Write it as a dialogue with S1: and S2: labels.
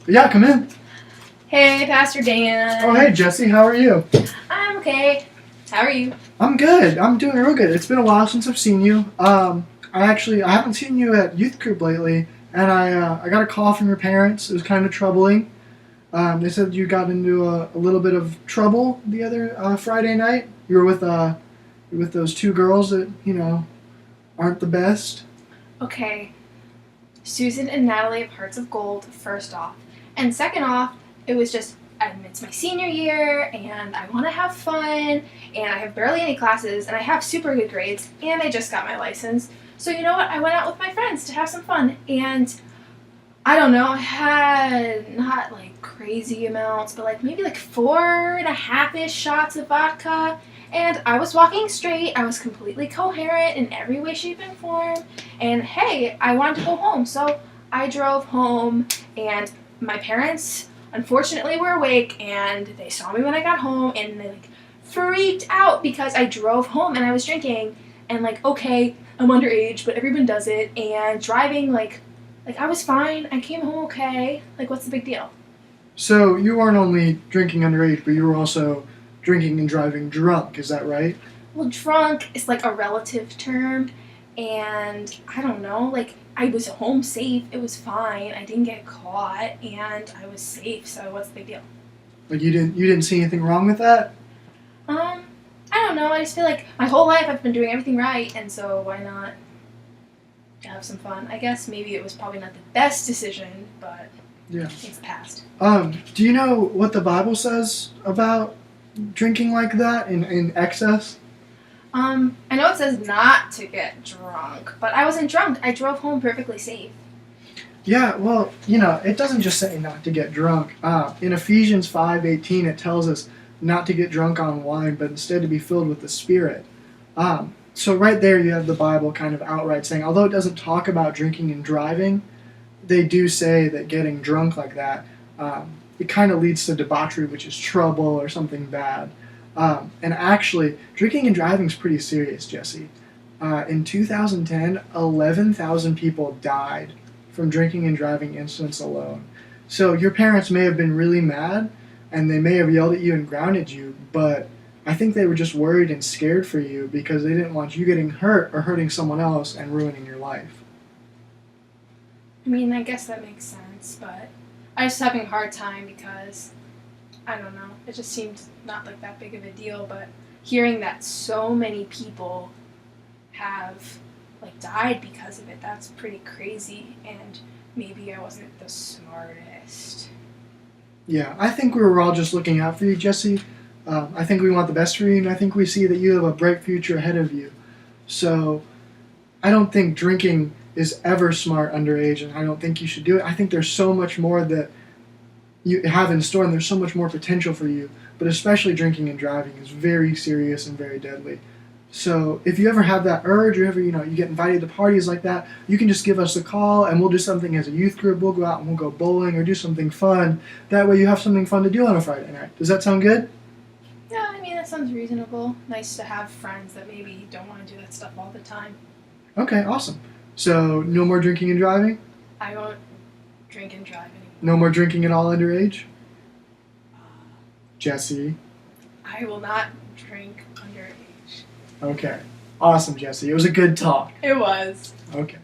S1: Yeah, come in.
S2: Hey, Pastor Dan.
S1: Oh, hey, Jesse. How are you?
S2: I'm okay. How are you?
S1: I'm good. I'm doing real good. It's been a while since I've seen you. I haven't seen you at youth group lately, and I got a call from your parents. It was kind of troubling. They said you got into a little bit of trouble the other Friday night. You were with those two girls that aren't the best.
S2: Okay. Susan and Natalie of Hearts of Gold, first off. And second off, it was just, it's my senior year, and I want to have fun, and I have barely any classes, and I have super good grades, and I just got my license. So you know what? I went out with my friends to have some fun, and I don't know, I had not like crazy amounts, but like maybe like 4.5-ish shots of vodka. And I was walking straight. I was completely coherent in every way, shape, and form. And hey, I wanted to go home, so I drove home. And my parents, unfortunately, were awake, and they saw me when I got home, and they like freaked out because I drove home and I was drinking. And like, okay, I'm underage, but everyone does it. And driving, like I was fine. I came home okay. Like, what's the big deal?
S1: So you weren't only drinking underage, but you were also drinking and driving drunk. Is that right?
S2: Well, drunk is like a relative term, and I don't know, like, I was home safe, it was fine, I didn't get caught, and I was safe, so what's the big deal?
S1: Like you didn't see anything wrong with that?
S2: I don't know, I just feel like my whole life I've been doing everything right, and so why not have some fun? I guess maybe it was probably not the best decision, but
S1: Yeah.
S2: it's past.
S1: Do you know what the Bible says about drinking like that in excess?
S2: I know it says not to get drunk, but I wasn't drunk. I drove home perfectly safe.
S1: Yeah, well, it doesn't just say not to get drunk. In Ephesians 5:18, it tells us not to get drunk on wine, but instead to be filled with the Spirit. So right there you have the Bible kind of outright saying, although it doesn't talk about drinking and driving, they do say that getting drunk like that, it kind of leads to debauchery, which is trouble or something bad. And actually, drinking and driving is pretty serious, Jesse. In 2010, 11,000 people died from drinking and driving incidents alone. So your parents may have been really mad, and they may have yelled at you and grounded you, but I think they were just worried and scared for you because they didn't want you getting hurt or hurting someone else and ruining your life.
S2: I mean, I guess that makes sense, but I was having a hard time because, I don't know, it just seemed not like that big of a deal, but hearing that so many people have like died because of it, that's pretty crazy, and maybe I wasn't the smartest.
S1: Yeah, I think we were all just looking out for you, Jesse. I think we want the best for you, and I think we see that you have a bright future ahead of you. So I don't think drinking is ever smart underage, and I don't think you should do it. I think there's so much more that you have in store, and there's so much more potential for you. But especially drinking and driving is very serious and very deadly. So if you ever have that urge, or ever you get invited to parties like that, you can just give us a call, and we'll do something as a youth group. We'll go out and we'll go bowling or do something fun. That way you have something fun to do on a Friday night. Does that sound good?
S2: Yeah, I mean, that sounds reasonable. Nice to have friends that maybe don't want to do that stuff all the time.
S1: Okay, awesome. So no more drinking and driving?
S2: I won't drink and drive anymore.
S1: No more drinking at all underage? Jesse?
S2: I will not drink underage.
S1: Okay. Awesome, Jesse. It was a good talk.
S2: It was.
S1: Okay.